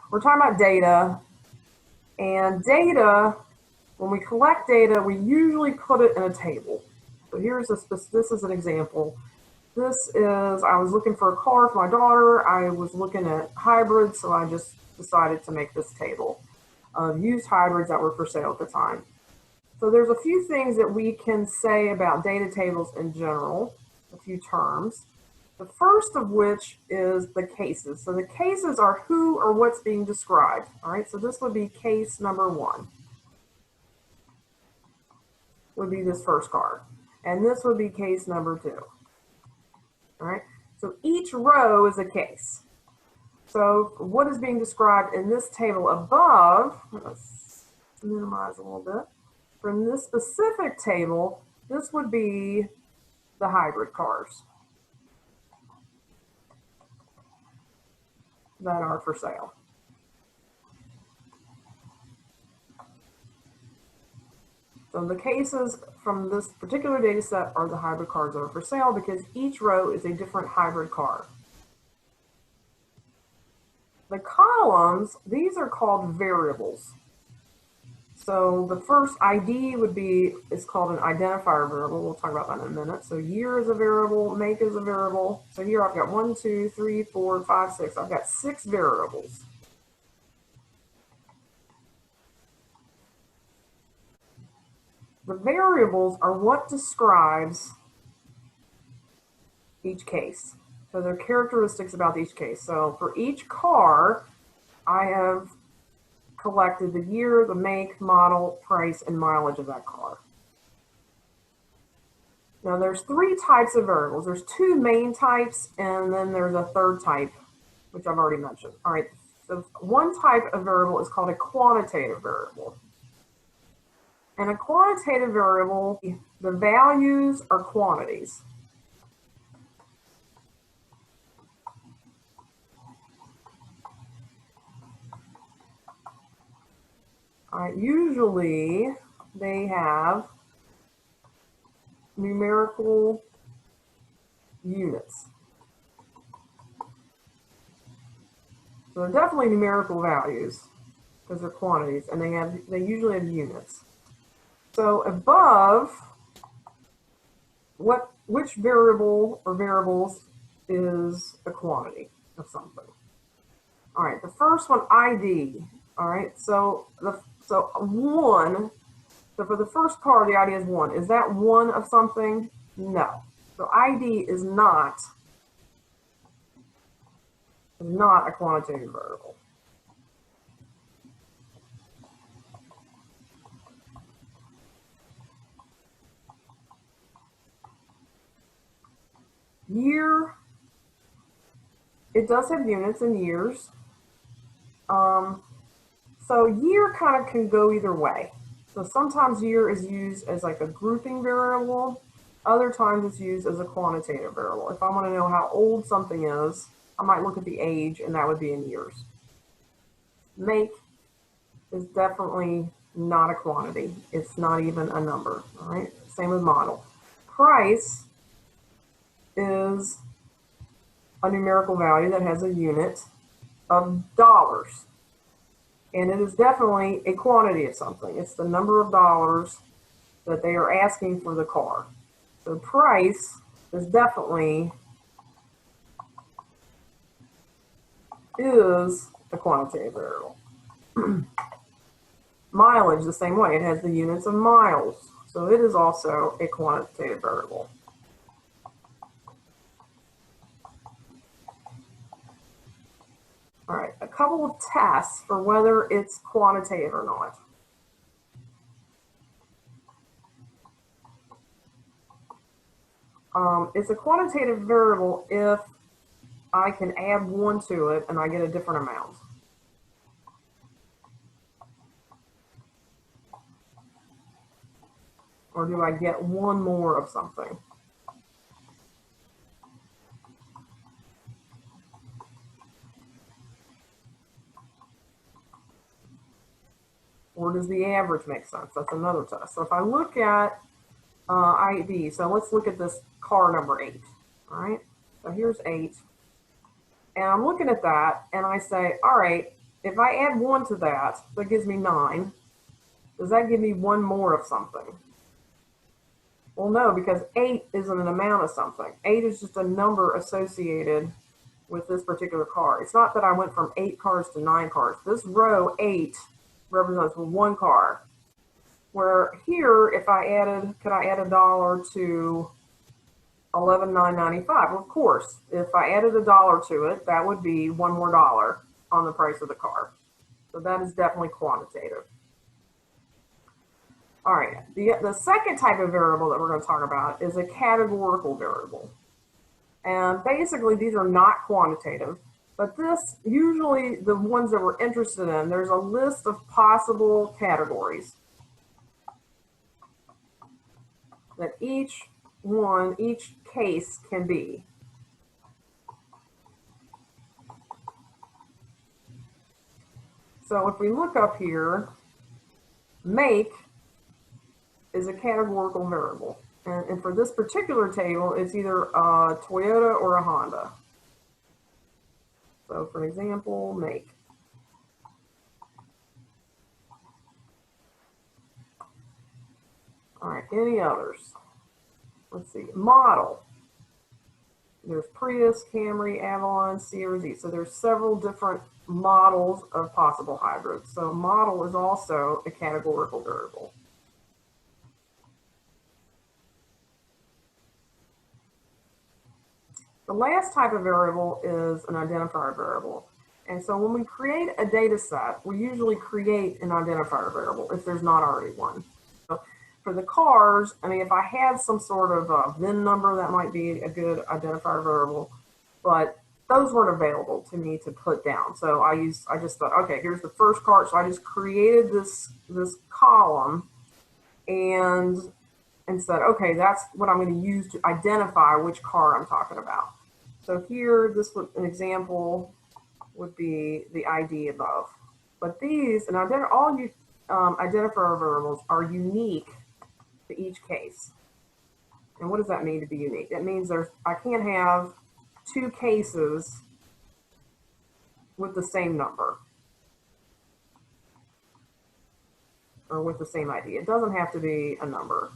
we're talking about data, and data, when we collect data, we usually put it in a table. So this is an example. This is, I was looking for a car for my daughter. I was looking at hybrids, so I just decided to make this table of used hybrids that were for sale at the time. So there's a few things that we can say about data tables in general, a few terms. The first of which is the cases. So the cases are who or what's being described. All right, so this would be case number 1. Would be this first car. And this would be case number 2. All right, so each row is a case. So what is being described in this table above, let's minimize a little bit. From this specific table, this would be the hybrid cars that are for sale. So the cases from this particular data set are the hybrid cars that are for sale because each row is a different hybrid car. The columns, these are called variables. So the first ID is called an identifier variable. We'll talk about that in a minute. So year is a variable, make is a variable. So here I've got 1, 2, 3, 4, 5, 6. I've got 6 variables. The variables are what describes each case. So they're characteristics about each case. So for each car, I have collected the year, the make, model, price, and mileage of that car. Now there's 3 types of variables. There's 2 main types, and then there's a third type, which I've already mentioned. All right, so one type of variable is called a quantitative variable. And a quantitative variable, the values are quantities. All right, usually they have numerical units. So they're definitely numerical values because they're quantities, and they usually have units. So above, which variable or variables is a quantity of something? All right, the first one, ID. All right, so 1. So for the first car, the ID is 1. Is that 1 of something? No. So ID is not a quantitative variable. Year, it does have units in years. So year kind of can go either way. So sometimes year is used as like a grouping variable. Other times it's used as a quantitative variable. If I want to know how old something is, I might look at the age, and that would be in years. Make is definitely not a quantity. It's not even a number. All right. Same with model. Price is a numerical value that has a unit of dollars. And it is definitely a quantity of something. It's the number of dollars that they are asking for the car. So price is definitely a quantitative variable. Mileage, the same way. It has the units of miles. So it is also a quantitative variable. All right, a couple of tests for whether it's quantitative or not. It's a quantitative variable if I can add 1 to it and I get a different amount. Or do I get 1 more of something? Or does the average make sense? That's another test. So if I look at ID, so let's look at this car number 8. All right, so here's 8. And I'm looking at that and I say, all right, if I add 1 to that, that gives me 9. Does that give me 1 more of something? Well, no, because 8 isn't an amount of something. 8 is just a number associated with this particular car. It's not that I went from 8 cars to 9 cars. This row 8 represents 1 car. Where here, if I added, could I add $1 to 11,995? Of course, if I added $1 to it, that would be $1 more on the price of the car. So that is definitely quantitative. All right, the second type of variable that we're going to talk about is a categorical variable. And basically, these are not quantitative, but this, usually the ones that we're interested in, there's a list of possible categories that each case can be. So if we look up here, make is a categorical variable. And for this particular table, it's either a Toyota or a Honda. So for example, make. All right, any others? Let's see, model. There's Prius, Camry, Avalon, CRZ. So there's several different models of possible hybrids. So model is also a categorical variable. The last type of variable is an identifier variable. And so when we create a data set, we usually create an identifier variable if there's not already one. So for the cars, I mean, if I had some sort of VIN number, that might be a good identifier variable, but those weren't available to me to put down. So I just thought, okay, here's the first car. So I just created this column and said, okay, that's what I'm going to use to identify which car I'm talking about. So here, an example would be the ID above. But these, and all identifier variables are unique to each case. And what does that mean to be unique? It means I can't have 2 cases with the same number or with the same ID. It doesn't have to be a number.